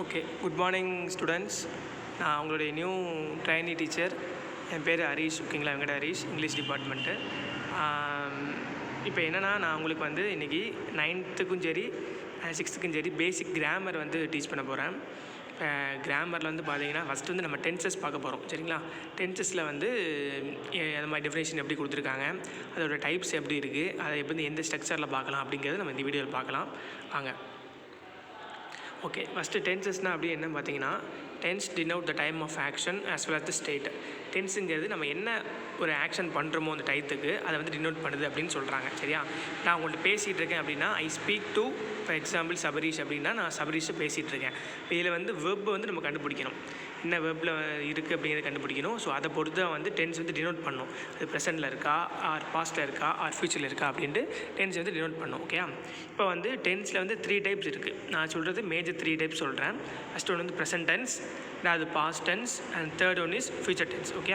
Okay, good morning students. நான் உங்களுடைய new trainee teacher. என் பேர் ஹரீஷ். ஓகேங்களா, வெங்கட ஹரீஷ், இங்கிலீஷ் டிபார்ட்மெண்ட்டு. இப்போ என்னென்னா, நான் உங்களுக்கு வந்து இன்றைக்கி 9த்துக்கும் சரி 6த்துக்கும் சரி பேசிக் கிராமர் வந்து டீச் பண்ண போகிறேன். இப்போ கிராமரில் வந்து பார்த்தீங்கன்னா ஃபஸ்ட்டு வந்து நம்ம டென்சஸ் பார்க்க போகிறோம். சரிங்களா, டென்சஸில் வந்து அந்த மாதிரி டெஃபினேஷன் எப்படி கொடுத்துருக்காங்க, அதோடய டைப்ஸ் எப்படி இருக்குது, அதை எப்படி எந்த ஸ்ட்ரக்சரில் பார்க்கலாம் அப்படிங்கிறது நம்ம இந்த வீடியோவில் பார்க்கலாம் வாங்க. ஓகே, ஃபஸ்ட்டு டென்சஸ்னால் அப்படி என்ன பார்த்தீங்கன்னா, tense denote the time of action as well as the state. டென்ஸுங்கிறது நம்ம என்ன ஒரு ஆக்ஷன் பண்ணுறோமோ அந்த டைத்துக்கு அதை வந்து டினோட் பண்ணுது அப்படின்னு சொல்கிறாங்க. சரியா, நான் உங்கள்கிட்ட பேசிகிட்டு இருக்கேன் அப்படின்னா I speak to, for example Sabareesh அப்படின்னா நான் சபரீஷை பேசிகிட்டு இருக்கேன். இதில் வந்து வெர்பை வந்து நம்ம கண்டுபிடிக்கணும், என்ன வெர்பில் இருக்குது அப்படிங்கிறத கண்டுபிடிக்கணும். ஸோ அதை பொறுத்து தான் வந்து டென்ஸ் வந்து டினோட் பண்ணணும். அது ப்ரெசென்ட்டில் இருக்கா, ஆர் பாஸ்ட்டில் இருக்கா, ஆர் ஃபியூச்சரில் இருக்கா அப்படின்ட்டு டென்ஸ் வந்து டினோட் பண்ணணும். ஓகே, இப்போ வந்து டென்ஸில் வந்து 3 டைப்ஸ் இருக்குது. நான் சொல்கிறது மேஜர் 3 டைப்ஸ் சொல்கிறேன். ஃபஸ்ட் ஒன்று வந்து ப்ரெசென்ட் டென்ஸ், அது past tense, and third one is future tense. Okay,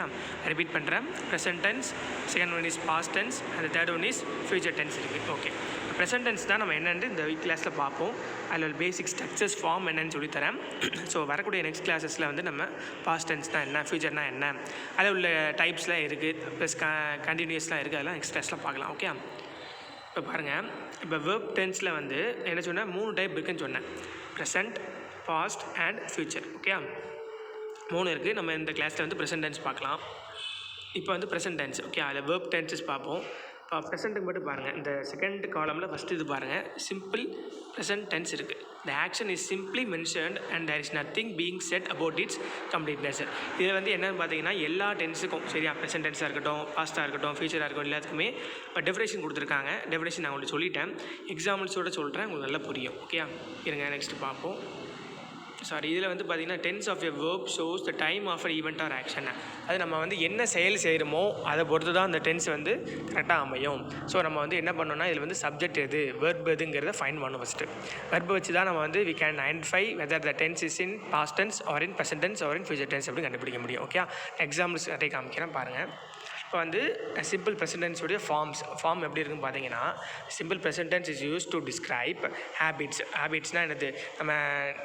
repeat பண்ணுறேன். Present tense, second one is past tense, and third one is future tense இருக்குது. ஓகே, ப்ரெசென்ட் டென்ஸ் தான் நம்ம என்னென்னு இந்த கிளாஸில் பார்ப்போம். அதில் பேசிக் ஸ்ட்ரக்சர்ஸ் ஃபார்ம் என்னன்னு சொல்லித்தரேன். ஸோ வரக்கூடிய நெக்ஸ்ட் கிளாஸஸில் வந்து நம்ம பாஸ்ட் டென்ஸ்னால் என்ன, ஃபியூச்சர்னால் என்ன, அதில் உள்ள டைப்ஸ்லாம் இருக்குது, ப்ளஸ் கண்டினியூஸ்லாம் இருக்குது, அதெல்லாம் நெக்ஸ்ட் கிளாஸில் பார்க்கலாம். ஓகே, இப்போ பாருங்கள், இப்போ வெர்ப் டென்ஸில் வந்து என்ன சொன்னேன், 3 டைப் இருக்குதுன்னு சொன்னேன். Present, past and future. Okay, 3 இருக்குது. நம்ம இந்த கிளாஸில் வந்து ப்ரெசென்ட் டென்ஸ் பார்க்கலாம். இப்போ வந்து ப்ரெசென்ட் டென்ஸ். ஓகே, அதில் வெர்ப் டென்சஸ் பார்ப்போம். இப்போ ப்ரெசென்ட்டுக்கு மட்டும் பாருங்கள், இந்த செகண்ட் காலமில் ஃபஸ்ட்டு இது பாருங்கள், சிம்பிள் ப்ரெசென்ட் டென்ஸ் இருக்குது. The action is simply mentioned and there is nothing being said about its completeness. இதில் வந்து என்னென்னு பார்த்தீங்கன்னா எல்லா டென்ஸுக்கும், சரியா, ப்ரெசென்ட் டென்ஸாக இருக்கட்டும், பாஸ்ட்டாக இருக்கட்டும், ஃபியூச்சராக இருக்கட்டும், எல்லாத்துக்குமே இப்போ டெஃபினேஷன் கொடுத்துருக்காங்க. டெஃபினேஷன் நான் உங்களுக்கு சொல்லிட்டேன், எக்ஸாம்பிள்ஸோடு சொல்கிறேன், உங்களுக்கு நல்லா புரியும். ஓகே, இருங்க நெக்ஸ்ட்டு பார்ப்போம். இதில் வந்து பார்த்திங்கன்னா tense of a verb shows the time of a event or action. அது நம்ம வந்து என்ன செயல் செய்கிறோமோ அதை பொறுத்து தான் அந்த டென்ஸ் வந்து கரெக்டாக அமையும். ஸோ நம்ம வந்து என்ன பண்ணோம்னா, இதில் வந்து சப்ஜெக்ட் எது, வெர்ப் எதுங்கிறத ஃபைண்ட் பண்ணணும். ஃபஸ்ட்டு வெர்பை வச்சு தான் நம்ம வந்து we can identify whether the tense is in past tense or in present tense or in future tense அப்படி கண்டுபிடிக்க முடியும். ஓகே, எக்ஸாம்பிள்ஸ் நிறைய காமிக்கிறேன் பாருங்கள். இப்போ வந்து சிம்பிள் ப்ரெசென்ட் டென்ஸுடைய ஃபார்ம் எப்படி இருக்குன்னு பார்த்தீங்கன்னா, simple present tense is use to describe ஹேபிட்ஸ்னால் என்னது, நம்ம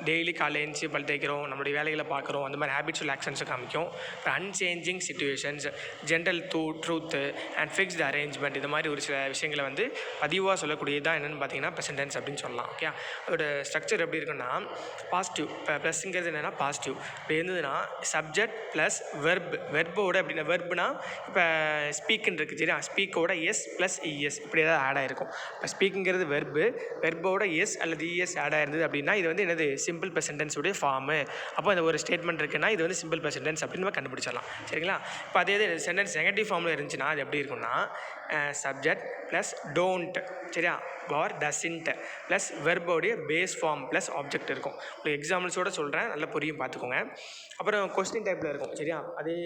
டெய்லி காலையில் எழுந்துச்சி பல் தேய்க்கிறோம், நம்மளுடைய வேலைகளை பார்க்குறோம், அந்த மாதிரி ஹேபிட்ஸுல் ஆக்ஷன்ஸை காமிக்கும். இப்போ unchanging situations, general truth and fixed arrangement, இது மாதிரி ஒரு சில விஷயங்களை வந்து பதிவாக சொல்லக்கூடியது தான் என்னென்னு பார்த்தீங்கன்னா ப்ரெசென்ட் டென்ஸ் அப்படின்னு சொல்லலாம். ஓகே, அதோட ஸ்ட்ரக்சர் எப்படி இருக்குன்னா, பாசிட்டிவ். இப்போ ப்ளஸ்ங்கிறது என்னென்னா பாசிட்டிவ். இப்போ இருந்ததுன்னா சப்ஜெக்ட் ப்ளஸ் வெர்போட அப்படின்னா, வெர்ப்னா இப்போ ஸ்பீக்குன்னு இருக்குது, சரியா, ஸ்பீக்கோட எஸ் ப்ளஸ் இஎஸ் இப்படி ஏதாவது ஆட் ஆகிருக்கும். இப்போ ஸ்பீக்குங்கிறது வெர்போட எஸ் அல்லது இஎஸ் ஆட் ஆயிருந்தது அப்படின்னா இது வந்து என்னது, சிம்பிள் ப்ரெசென்ட் டென்ஸுடைய ஃபார்மு. அப்போ அந்த ஒரு ஸ்டேட்மெண்ட் இருக்குன்னா இது வந்து சிம்பிள் ப்ரெசென்ட் டென்ஸ் அப்படின்னு நம்ம கண்டுபிடிச்சிடலாம். சரிங்களா, இப்போ அதே சென்டென்ஸ் நெகட்டிவ் ஃபார்மில் இருந்துச்சுன்னா அது எப்படி இருக்குன்னா, சப்ஜெக்ட் ப்ளஸ் டோன்ட், சரியா, ஆர் டசின்ட் ப்ளஸ் வெர்போடைய பேஸ் ஃபார்ம் ப்ளஸ் ஆப்ஜெக்ட் இருக்கும். உங்களுக்கு எக்ஸாம்பிள்ஸோடு சொல்கிறேன், நல்லா புரியும் பார்த்துக்கோங்க. அப்புறம் கொஸ்டின் டைப்பில் இருக்கும், சரியா, அதே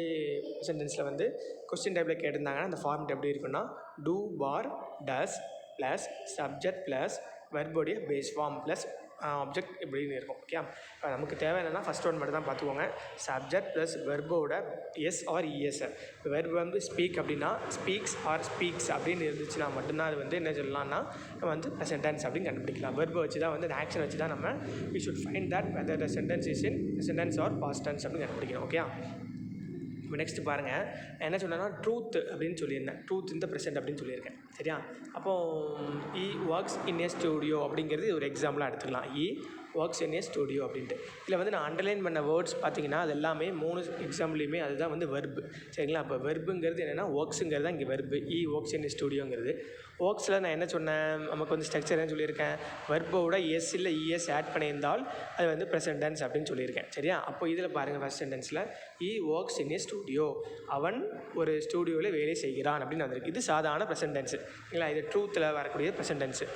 சென்டென்ஸில் வந்து கொஸ்டின் டைப்பில் கேட்டிருந்தாங்கன்னா அந்த ஃபார்மெட் எப்படி இருக்குன்னா, do bar does plus subject plus வெர்போடைய பேஸ் ஃபார்ம் ப்ளஸ் ஆப்ஜெக்ட் இப்படின்னு இருக்கும். ஓகே, இப்போ நமக்கு தேவை என்னென்னா ஃபஸ்ட் ஒன் மட்டும் தான் பார்த்துக்கோங்க, சப்ஜெக்ட் ப்ளஸ் வெர்போட எஸ் ஆர் இஎஸ். இப்போ வெர்ப் வந்து ஸ்பீக் அப்படின்னா ஸ்பீக்ஸ் ஆர் ஸ்பீக்ஸ் அப்படின்னு இருந்துச்சுன்னா மட்டும்தான் அது வந்து என்ன சொல்லலாம்னா நம்ம வந்து ப்ரெசென்ட் டென்ஸ் அப்படின்னு கண்டுபிடிக்கலாம். வெர்பை வச்சு தான் வந்து அந்த ஆக்ஷன் வச்சு தான் நம்ம we should find that whether the sentence is in present tense or past tense அப்படின்னு கண்டுபிடிக்கணும். ஓகே, இப்போ நெக்ஸ்ட்டு பாருங்கள், என்ன சொன்னேன்னா ட்ரூத் அப்படின்னு சொல்லியிருந்தேன், ட்ரூத் இந்த ப்ரெசென்ட் அப்படின்னு சொல்லியிருக்கேன். சரியா, அப்போது இ ஒர்க்ஸ் இன் ஏ ஸ்டூடியோ அப்படிங்கிறது ஒரு எக்ஸாம்பிளாக எடுத்துக்கலாம். இ ஒர்க்ஸ் இன் ஏ ஸ்டூடியோ அப்படின்ட்டு. இதில் வந்து நான் அண்டர்லைன் பண்ண வேர்ட்ஸ் பார்த்தீங்கன்னா அது எல்லாமே 3 எக்ஸாம்பிளையுமே அதுதான் வந்து வெர்பு. சரிங்களா, அப்போ வெர்புங்கிறது என்னென்னா ஒர்க்ஸுங்கிறது தான் இங்கே வெர்பு. இ ஒர்க்ஸ் இன் ஏ ஸ்டூடியோங்கிறது. ஒர்க்ஸில் நான் என்ன சொன்னேன், நமக்கு வந்து ஸ்ட்ரக்சர் என்ன சொல்லியிருக்கேன், வெர்போட எஸ் இல்லை இஎஸ் ஆட் பண்ணியிருந்தால் அது வந்து ப்ரெசென்ட் டென்ஸ் அப்படின்னு சொல்லியிருக்கேன். சரியா, அப்போ இதில் பாருங்கள் ஃபஸ்ட் சென்டென்ஸில் he works in a studio, அவன் ஒரு ஸ்டூடியோவில் வேலை செய்கிறான் அப்படின்னு வந்திருக்கு. இது சாதாரண ப்ரெசென்ட் டென்ஸு. இல்லைங்களா, இது ட்ரூத்தில் வரக்கூடிய ப்ரெசென்ட் டென்ஸு.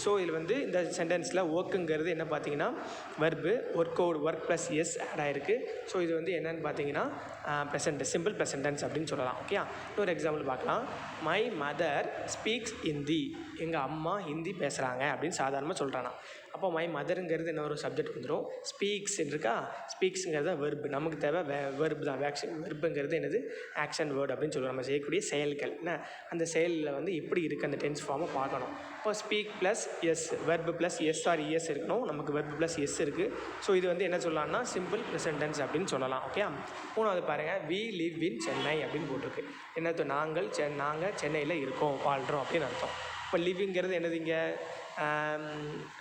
ஸோ இதில் வந்து இந்த சென்டென்ஸில் ஒர்க்குங்கிறது என்ன பார்த்தீங்கன்னா verb, work plus S add ஆகிருக்கு. ஸோ இது வந்து என்னென்னு பார்த்தீங்கன்னா சிம்பிள் ப்ரெசென்ட் டென்ஸ் அப்படின்னு சொல்லலாம். ஓகே, இன்னொரு எக்ஸாம்பிள் பார்க்கலாம். My mother speaks Hindi. எங்கள் அம்மா ஹிந்தி பேசுகிறாங்க அப்படின்னு சாதாரணமாக சொல்கிறானா. அப்போ மை மதருங்கிறது என்ன ஒரு சப்ஜெக்ட் வந்துடும். ஸ்பீக்ஸ் இருக்கா, ஸ்பீக்ஸுங்கிறது தான் வெர்பு. நமக்கு தேவை வெர்பு தான். வெர்புங்கிறது என்னது, ஆக்ஷன் வேர்டு அப்படின்னு சொல்லுவோம். நம்ம செய்யக்கூடிய செயல்கள் என்ன, அந்த செயலில் வந்து எப்படி இருக்குது அந்த டென்ஸ் ஃபார்மை பார்க்கணும். இப்போ speak plus S, verb plus S or ES இருக்கணும். நமக்கு வெர்பு ப்ளஸ் எஸ் இருக்குது. ஸோ இது வந்து என்ன சொல்லலாம்னா சிம்பிள் ப்ரெசன்ட் டென்ஸ் அப்படின்னு சொல்லலாம். ஓகே. மூணாவது பாருங்கள், வி லிவ் இன் சென்னை அப்படின்னு போட்டிருக்கு. என்னது, நாங்கள் சென்னையில் இருக்கோம், வாழ்கிறோம் அப்படின்னு அர்த்தம். இப்போ லிவிங்கிறது என்னது, இங்கே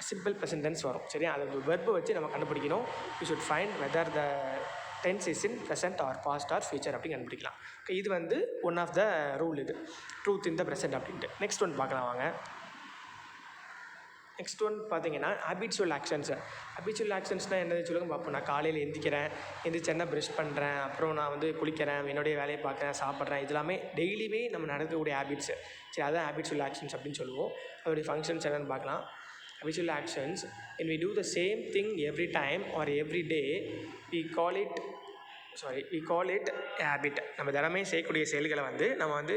சிம்பிள் ப்ரெசன்ட் டென்ஸ் வரும். சரியா, அது வெர்பை வச்சு நம்ம கண்டுபிடிக்கணும். You should find whether the tense is in present or past or future அப்படின்னு கண்டுபிடிக்கலாம். ஓகே, இது வந்து ஒன் ஆஃப் த ரூல், இது ட்ரூத் இன் த ப்ரெசென்ட் அப்படின்ட்டு. நெக்ஸ்ட் ஒன் பார்க்கலாம் வாங்க. நெக்ஸ்ட் ஒன் பார்த்தீங்கன்னா ஹேபிச்சுவல் ஆக்ஷன்ஸ். ஹேபிச்சுவல் ஆக்ஷன்ஸ்னால் என்னது சொல்லுங்க பார்ப்போம். நான் காலையில் எந்திரிச்சேன்னா ப்ரஷ் பண்ணுறேன், அப்புறம் நான் வந்து குளிக்கிறேன், என்னுடைய வேலையை பார்க்குறேன், சாப்பிட்றேன், இது எல்லாமே டெய்லியுமே நம்ம நடக்கக்கூடிய ஹேபிட்ஸு. சரி, அதான் ஹேபிச்சுவல் ஆக்ஷன்ஸ் அப்படின்னு சொல்லுவோம். அதோடைய ஃபங்க்ஷன்ஸ் என்னென்னு பார்க்கலாம். Habitual actions, when we do the same thing every time or every day, we call it habit. நம்ம தினமே செய்யக்கூடிய செயல்களை வந்து நம்ம வந்து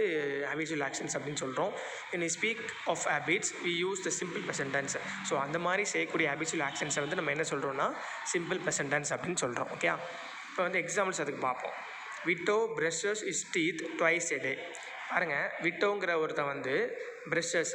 ஹேபிச்சுவல் ஆக்ஷன்ஸ் அப்படின்னு சொல்கிறோம். when we speak of habits we use the simple present tense. So அந்த மாதிரி செய்யக்கூடிய ஹேபிச்சுவல் ஆக்ஷன்ஸை வந்து நம்ம என்ன சொல்கிறோம்னா சிம்பிள் present tense அப்படின்னு சொல்கிறோம். ஓகே, இப்போ வந்து எக்ஸாம்பிள்ஸ் அதுக்கு பார்ப்போம். விட்டோ brushes his teeth twice a day. பாருங்கள், விட்டோங்கிற ஒருத்தன் வந்து ப்ரெஷ்ஷஸ்,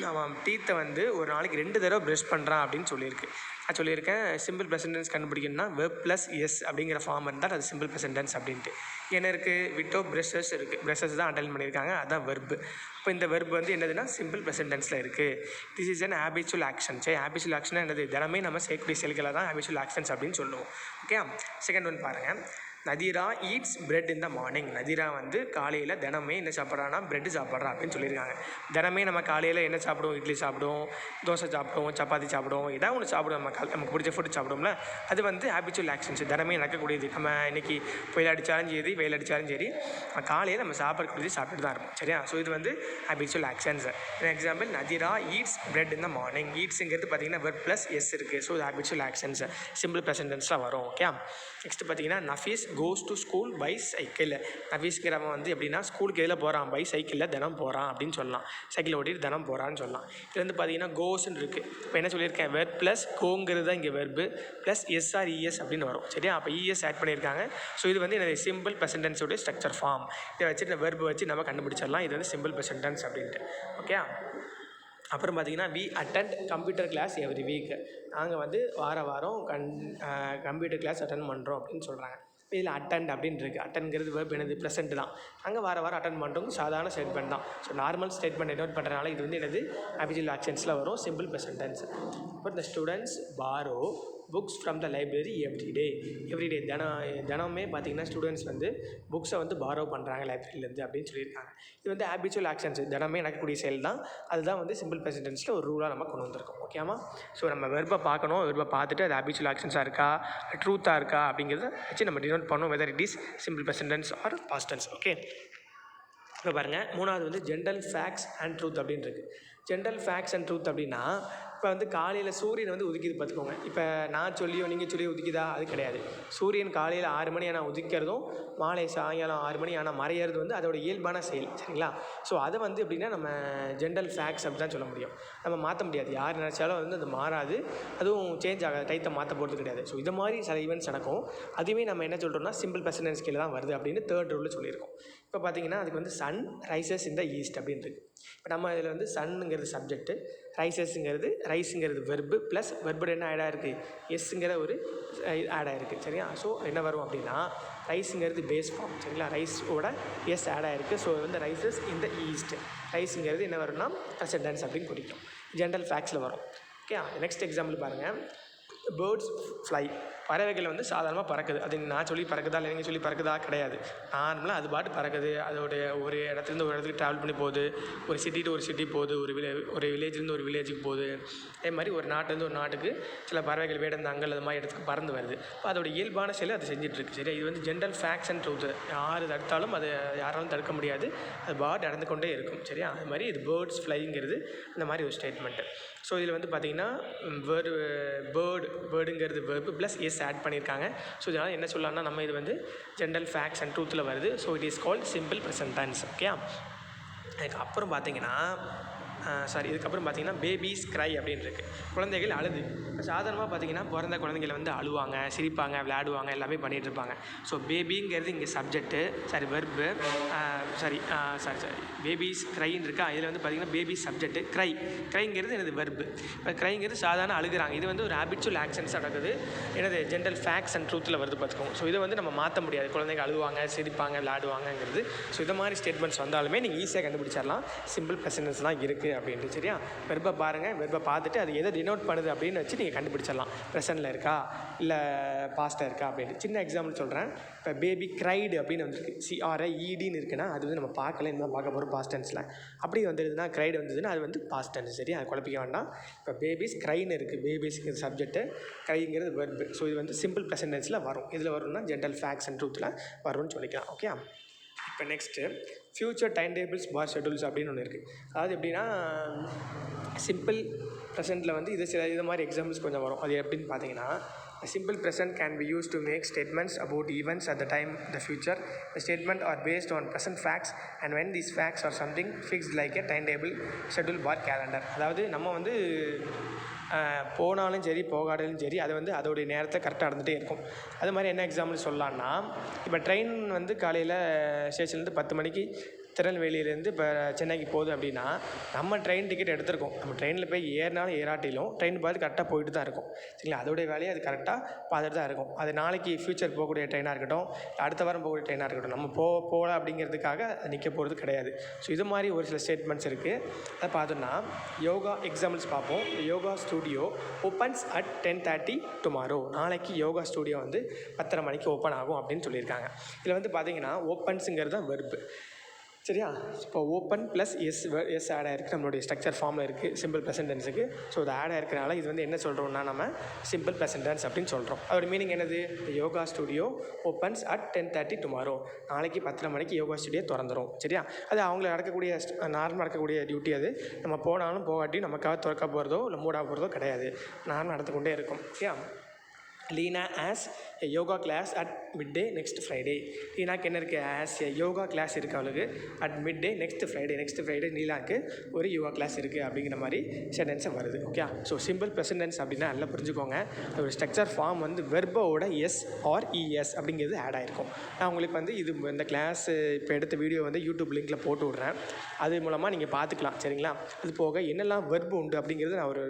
அவன் டீத்தை வந்து ஒரு நாளைக்கு 2 தடவை ப்ரெஷ் பண்ணுறான் அப்படின்னு சொல்லியிருக்கு. நான் சொல்லியிருக்கேன் சிம்பிள் ப்ரெசன்ட் டென்ஸ் கண்டுபிடிக்கணும்னா வெர்ப் ப்ளஸ் எஸ் அப்படிங்கிற ஃபார்ம் இருந்தால் அது சிம்பிள் ப்ரெசன்ட் டென்ஸ் அப்படின்ட்டு. என்ன இருக்குது, விட்டோ ப்ரெஷ்ஷஸ் இருக்குது, ப்ரெஷ்ஷஸ் தான் அண்டர்லைன் பண்ணியிருக்காங்க, அதுதான் வெர்பு. இப்போ இந்த வெர்பு வந்து என்னதுன்னா சிம்பிள் ப்ரெசன்ட் டென்ஸில் இருக்குது. This is an habitual action. சரி, ஹேபிச்சுவல் ஆக்ஷனாக என்னது, தினமே நம்ம செய்யக்கூடிய செயல்களை தான் ஹேபிச்சுவல் ஆக்ஷன்ஸ் அப்படின்னு சொல்லுவோம். ஓகே, செகண்ட் ஒன் பாருங்கள். Nadira eats bread in the morning. Nadira வந்து காலையில் தினமே என்ன சாப்பிட்றான்னா பிரெட் சாப்பிட்றா அப்படின்னு சொல்லியிருக்காங்க. தினமே நம்ம காலையில் என்ன சாப்பிடுவோம், இட்லி சாப்பிடுவோம், தோசை சாப்பிடுவோம், சப்பாத்தி சாப்பிடுவோம், ஏதாவது ஒன்று சாப்பிடுவோம். நமக்கு பிடிச்ச ஃபுட்டு சாப்பிடுவோம்ல, அது வந்து ஹேபிச்சுவல் ஆக்ஷன்ஸ், தினமே நடக்கக்கூடியது. நம்ம இன்றைக்கி புயல் அடித்தாலும் சரி, வெயில் அடித்தாலும் சரி, காலையில் நம்ம சாப்பிடக்கூடியது சாப்பிட்டு தான் இருப்போம். சரியா, ஸோ இது வந்து habitual actions. Example, Nadira eats bread in the morning. ஈட்ஸுங்கிறது பார்த்தீங்கன்னா வெர்ப் ப்ளஸ் எஸ் இருக்குது. ஸோ இது ஹேபிச்சுவல் ஆக்ஷன்ஸ், சிம்பிள் ப்ரெசன்ட் டென்ஸில் வரும். ஓகே, நெக்ஸ்ட் பார்த்தீங்கன்னா Nafees goes to school by cycle. நஃபீஸ்கிறவன் வந்து எப்படின்னா ஸ்கூலுக்கு எதில் போகிறான், பை சைக்கிளில் தினம் போகிறான் அப்படின்னு சொல்லலாம். சைக்கிள் ஓட்டிட்டு தினம் போகிறான்னு சொல்லலாம். இது வந்து பார்த்தீங்கன்னா கோஸ்ன்னு இருக்குது. இப்போ என்ன சொல்லியிருக்கேன், வெர்ப் ப்ளஸ் கோங்கிறது தான் இங்கே வெர்பு ப்ளஸ் எஸ்ஆர் இஎஸ் அப்படின்னு வரும். சரியா, அப்போ இஎஸ் ஆட் பண்ணியிருக்காங்க. ஸோ இது வந்து என்னது சிம்பிள் ப்ரெசன்ட் டென்ஸோட ஸ்ட்ரக்சர் ஃபார்ம். இதை வச்சுட்டு இந்த வெர்பு வச்சு நம்ம கண்டுபிடிச்சிடலாம் இது வந்து சிம்பிள் ப்ரெசன்ட் டென்ஸ் அப்படின்ட்டு. ஓகே, அப்புறம் பார்த்திங்கன்னா we attend computer class every week. நாங்கள் வந்து வாரம் கம்ப்யூட்டர் கிளாஸ் அட்டென்ட் பண்ணுறோம் அப்படின்னு சொல்கிறாங்க. இதில் அட்டெண்ட் அப்படின்னு இருக்குது. அட்டென்ட்ங்கிறது வெர்ப் என்னது, ப்ரெசென்ட் தான். அங்கே வாரம் அட்டென்ட் பண்ணுறோம், சாதாரண ஸ்டேட்மெண்ட் தான். ஸோ நார்மல் ஸ்டேட்மெண்ட் நோட் பண்ணுறதுனால இது வந்து என்னது ஹேபிச்சுவல் ஆக்ஷன்ஸில் வரும், சிம்பிள் ப்ரெசென்ட் டென்ஸ். அப்புறம் இந்த students borrow books from the library everyday தினமே பார்த்திங்கன்னா ஸ்டூடெண்ட்ஸ் வந்து புக்ஸை வந்து பாரோ பண்ணுறாங்க லைப்ரரியிலேருந்து அப்படின்னு சொல்லியிருக்காங்க. இது வந்து ஹேபிச்சுவல் ஆக்ஷன்ஸ், தினமே நடக்கக்கூடிய செயல் தான். அதுதான் வந்து சிம்பிள் ப்ரெசென்ட் டென்ஸில் ஒரு ரூலாக நம்ம கொண்டு வந்திருக்கோம். ஓகேமா, ஸோ நம்ம வெர்பை பார்க்கணும், வெர்பை பார்த்துட்டு அது ஹேபிச்சுவல் ஆக்ஷன்ஸாக இருக்கா ட்ரூத்தாக இருக்கா அப்படிங்கிறத வச்சு நம்ம டினோட் பண்ணணும் whether it is simple present tense or past tense. Okay, இப்போ பாருங்கள், மூணாவது வந்து ஜென்ரல் ஃபேக்ட்ஸ் அண்ட் ட்ரூத் அப்படின்னு இருக்குது. ஜென்ரல் ஃபேக்ட்ஸ் அண்ட் ட்ரூத் அப்படின்னா இப்போ வந்து காலையில் சூரியன் வந்து உதிக்குது பார்த்துக்கோங்க. இப்போ நான் சொல்லியோ நீங்கள் சொல்லியோ உதிக்குதா, அது கிடையாது. சூரியன் காலையில் 6 மணி ஆனால் உதிக்கிறதும் மாலை சாயங்காலம் 6 மணி ஆனால் மறையிறது வந்து அதோட இயல்பான செயல். சரிங்களா, ஸோ அதை வந்து எப்படின்னா நம்ம ஜென்ரல் ஃபேக்ட்ஸ் அப்படி தான் சொல்ல முடியும். நம்ம மாற்ற முடியாது, யார் நினச்சாலும் வந்து அது மாறாது, அதுவும் சேஞ்ச் ஆகாது, டைத்தை மாற்ற போகிறது கிடையாது. ஸோ இது மாதிரி சில ஈவெண்ட்ஸ் நடக்கும். அதுவே நம்ம என்ன சொல்கிறோம்னா சிம்பிள் ப்ரெசென்ட் டென்ஸ் கீழே தான் வருது அப்படின்னு தேர்ட் ரூலில் சொல்லியிருக்கோம். இப்போ பார்த்தீங்கன்னா அதுக்கு வந்து sun rises in the east அப்படின்னு இருக்குது. இப்போ நம்ம இதில் வந்து சன்னுங்கிறது சப்ஜெக்ட்டு, ரைஸுங்கிறது வெர்பு ப்ளஸ் வெர்போட என்ன ஆட் ஆகிருக்கு, எஸ்ஸுங்கிற ஒரு ஆட் ஆகிருக்கு. சரியா, ஸோ என்ன வரும் அப்படின்னா ரைஸுங்கிறது பேஸ் ஃபார்ம். சரிங்களா, ரைஸோட எஸ் ஆட் ஆகிருக்கு. ஸோ வந்து ரைசஸ் இன் த ஈஸ்ட். ரைஸுங்கிறது என்ன வரும்னா ப்ரெசென்ட் டென்ஸ் அப்படின்னு குறிக்கும். ஜென்ரல் ஃபேக்ட்ஸில் வரும். ஓகே, நெக்ஸ்ட் எக்ஸாம்பிள் பாருங்கள். Birds fly. பறவைகள் வந்து சாதாரணமாக பறக்குது. அது நான் சொல்லி பறக்குதா இல்லை நீங்கள் சொல்லி பறக்குதா கிடையாது. நார்மலாக அது பாட்டு பறக்குது. அதோடைய ஒரு இடத்துலேருந்து ஒரு இடத்துக்கு ட்ராவல் பண்ணி போகுது, ஒரு சிட்டி டு ஒரு சிட்டி போகுது, ஒரு வில்லேஜ்லேருந்து ஒரு வில்லேஜுக்கு போகுது. அதே மாதிரி ஒரு நாட்டிலேருந்து ஒரு நாட்டுக்கு சில பறவைகள் வேடந்தாங்கல் அது மாதிரி இடத்துக்கு பறந்து வருது. இப்போ அதோட இயல்பான செயலை அது செஞ்சிட்ருக்கு. சரி, இது வந்து ஜென்ரல் ஃபேக்ட்ஸ் அண்ட் ட்ரூத். யார் தடுத்தாலும் அது யாராலும் தடுக்க முடியாது, அது பாட் நடந்து கொண்டே இருக்கும். சரியா, அது மாதிரி இது பேர்ட்ஸ் ஃப்ளைங்கிறது இந்த மாதிரி ஒரு ஸ்டேட்மெண்ட்டு. ஸோ இதில் வந்து பார்த்திங்கன்னா பேர்டுங்கிறது வெர்பு ப்ளஸ் எஸ் ஆட் பண்ணியிருக்காங்க. ஸோ இதனால் என்ன சொல்லலாம்னா நம்ம இது வந்து ஜென்ரல் ஃபேக்ட்ஸ் அண்ட் ட்ரூத்தில் வருது. So it is called simple present tense. Okay, அதுக்கப்புறம் பார்த்தீங்கன்னா இதுக்கப்புறம் பார்த்தீங்கன்னா பேபிஸ் க்ரை அப்படின்னு இருக்குது. குழந்தைகள் அழுது. இப்போ சாதாரணமாக பார்த்தீங்கன்னா பிறந்த குழந்தைகள் வந்து அழுவாங்க, சிரிப்பாங்க, விளையாடுவாங்க, எல்லாமே பண்ணிகிட்டு இருப்பாங்க. ஸோ பேபிங்கிறது இங்கே சப்ஜெக்ட்டு, வெர்பு, பேபிஸ் க்ரைன்னு இருக்கா, இதில் வந்து பார்த்தீங்கன்னா பேபிஸ் சப்ஜெக்ட்டு, க்ரைங்கிறது எனது வெர்பு. இப்போ க்ரைங்கிறது சாதாரண அழுகுறாங்க. இது வந்து ஒரு ஹேபிச்சுவல் ஆக்ஷன்ஸ் நடக்குது. எனது ஜென்ரல் ஃபேக்ட்ஸ் அண்ட் ட்ரூத்தில் வருது பார்த்துக்கோங்க. ஸோ இதை வந்து நம்ம மாற்ற முடியாது. குழந்தைங்க அழுவாங்க, சிரிப்பாங்க, விளையாடுவாங்கங்கிறது. ஸோ இந்த மாதிரி ஸ்டேட்மெண்ட்ஸ் வந்தாலுமே நீங்கள் ஈஸியாக கண்டுபிடிச்சிடலாம். சிம்பிள் ப்ரெசன்டென்ஸ் தான் இருக்குது அப்படின்ட்டு. சரியா, வெர்பை பாருங்கள், வெர்பை பார்த்துட்டு அது எதை டினோட் பண்ணுது அப்படின்னு வச்சு நீங்கள் கண்டுபிடிச்சிடலாம். ப்ரெசென்ட்டில் இருக்கா இல்லை பாஸ்ட்டாக இருக்கா அப்படின்ட்டு. சின்ன எக்ஸாம்பிள் சொல்கிறேன். இப்போ பேபி க்ரைடு அப்படின்னு வந்துருக்கு, CRIEDன்னு இருக்குன்னா அது வந்து நம்ம பார்க்கல, இன்னும் பார்க்க போகிறோம் பாஸ்ட் டென்ஸில். அப்படி வந்துடுதுன்னா க்ரைடு வந்ததுன்னா அது வந்து பாஸ்ட் டென்ஸ். சரி, அது குழப்பிக்க வேண்டாம். இப்போ பேபிஸ் க்ரைன்னு இருக்குது, பேபிஸ்ங்கிறது சப்ஜெக்ட்டு, க்ரைங்கிறது வெர்பு. ஸோ இது வந்து சிம்பிள் ப்ரெசன்ட் டென்ஸில் வரும். இதில் வரும்னா ஜென்ரல் ஃபேக்ட்ஸ் அண்ட் ட்ரூத்தில் வரும்னு சொல்லிக்கலாம். ஓகே. இப்போ நெக்ஸ்ட்டு ஃப்யூச்சர் டைம் டேபிள்ஸ் பார் ஷெட்யூல்ஸ் அப்படின்னு ஒன்று இருக்குது. அதாவது எப்படின்னா சிம்பிள் ப்ரெசென்ட்டில் வந்து இது மாதிரி எக்ஸாம்பிள்ஸ் கொஞ்சம் வரும். அது எப்படின்னு பார்த்தீங்கன்னா, simple present can be used to make statements about events at the time in the future. The statement are based on present facts and when these facts are something fixed like a timetable, schedule, bar, calendar. அதாவது நம்ம வந்து போனாலும் சரி போகாட்டாலும் சரி அது வந்து அதோடைய நேரத்தை கரெக்டாக நடந்துகிட்டே இருக்கும். அது மாதிரி என்ன எக்ஸாம்பிள் சொல்லலான்னா, இப்போ ட்ரெயின் வந்து காலையில் ஸ்டேஷன்லேருந்து 10 மணிக்கு திருநெல்வேலியிலேருந்து இப்போ சென்னைக்கு போகுது அப்படின்னா நம்ம ட்ரெயின் டிக்கெட் எடுத்திருக்கோம். நம்ம ட்ரெயினில் போய் ஏறினாலும் ஏறாட்டிலும் ட்ரெயின் பார்த்து கரெக்டாக போயிட்டு தான் இருக்கும். சரிங்களா, அதோடைய வேலையை அது கரெக்டாக பார்த்துட்டு தான் இருக்கும். அது நாளைக்கு ஃப்யூச்சர் போகக்கூடிய ட்ரெயினாக இருக்கட்டும், அடுத்த வாரம் போகக்கூடிய ட்ரெயினாக இருக்கட்டும், நம்ம போகல அப்படிங்கிறதுக்காக அது நிற்க போகிறது கிடையாது. ஸோ இது மாதிரி ஒரு சில ஸ்டேட்மெண்ட்ஸ் இருக்குது. அதை பார்த்தோன்னா யோகா எக்ஸாம்பிள்ஸ் பார்ப்போம். Yoga studio opens at 10:30 tomorrow. நாளைக்கு யோகா ஸ்டூடியோ வந்து 10:30 மணிக்கு ஓப்பன் ஆகும் அப்படின்னு சொல்லியிருக்காங்க. இதில் வந்து பார்த்தீங்கன்னா ஓப்பன்ஸுங்கிறது தான் வெர்பு. சரியா, இப்போ ஓப்பன் ப்ளஸ் எஸ் ஆட் ஆகிருக்கு, நம்மளுடைய ஸ்ட்ரக்சர் ஃபார்மில் இருக்குது சிம்பிள் ப்ரெசென்ட் டென்ஸுக்கு. ஸோ அது ஆட் ஆகிருக்கனால இது வந்து என்ன சொல்கிறோம்னா நம்ம சிம்பிள் ப்ரெசென்ட் டென்ஸ் அப்படின்னு சொல்கிறோம். அதோட மீனிங் என்னது? Yoga studio opens at 10:30 tomorrow. நாளைக்கு 10:30 மணிக்கு யோகா ஸ்டூடியோ திறந்துடும். சரியா, அது அவங்களுக்கு நடக்கக்கூடிய நார்மல் நடக்கக்கூடிய டியூட்டி. அது நம்ம போனாலும் போகாட்டி நமக்காக திறக்க போகிறதோ இல்லை மூடாக போகிறதோ கிடையாது, நார்மல் நடந்து கொண்டே இருக்கும். சரியா, Leena has a yoga class at midday next Friday. லீனாக்கு என்ன இருக்குது? ஆஸ் எ யோகா கிளாஸ் இருக்குது அவளுக்கு. அட் மிட்டே நெக்ஸ்ட் ஃப்ரைடே லீனாக்கு ஒரு யோகா கிளாஸ் இருக்குது அப்படிங்கிற மாதிரி சென்டென்ஸை வருது. Okay. So simple present tense அப்படின்னா நல்லா புரிஞ்சுக்கோங்க. ஒரு ஸ்ட்ரக்சர் ஃபார்ம் வந்து வெர்போட எஸ் ஆர் இஎஸ் அப்படிங்கிறது ஆட் ஆகிருக்கும். நான் உங்களுக்கு வந்து இந்த கிளாஸ் இப்போ எடுத்த வீடியோ வந்து யூடியூப் லிங்க்கில் போட்டு விட்றேன். அது மூலமாக நீங்கள் பார்த்துக்கலாம். சரிங்களா, அது போக என்னெல்லாம் வெர்பு உண்டு அப்படிங்கிறது நான் ஒரு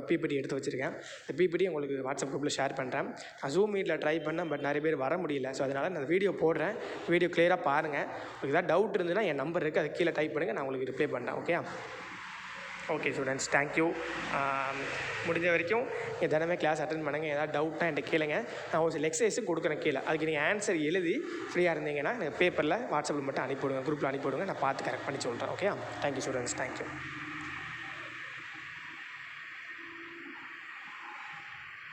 பிபிடி எடுத்து வச்சுருக்கேன். இந்த பிபிடி உங்களுக்கு வாட்ஸ்அப் குரூப்பில் ஷேர் பண்ணுறேன். நான் ஜூம் மீட்டில் ட்ரை பண்ணேன், பட் நிறைய பேர் வர முடியல. ஸோ அதனால் நான் வீடியோ போடுறேன், வீடியோ கிளியராக பாருங்கள். உங்களுக்கு ஏதாவது டவுட் இருந்ததுன்னா என் நம்பர் இருக்குது, அது கீழே டைப் பண்ணுங்கள், நான் உங்களுக்கு ரிப்ளை பண்ணுறேன். Okay students, thank you. முடிஞ்ச வரைக்கும் நீங்கள் தினமே கிளாஸ் அட்டென்ட் பண்ணுங்கள். ஏதாவது டவுட்னா என்கிட்ட கேளுங்க. நான் ஒரு சில எக்ஸசைஸும் கொடுக்குறேன் கீழே. அதுக்கு நீங்கள் ஆன்சர் எழுதி ஃப்ரீயாக இருந்தீங்கன்னா எனக்கு பேப்பரில் வாட்ஸ்அப்பில் மட்டும் அனுப்பிவிடுங்க, குரூப்பில் அனுப்பிவிடுங்க, நான் பார்த்து கரெக்ட் பண்ணி சொல்கிறேன். Okay, thank you students, thank you.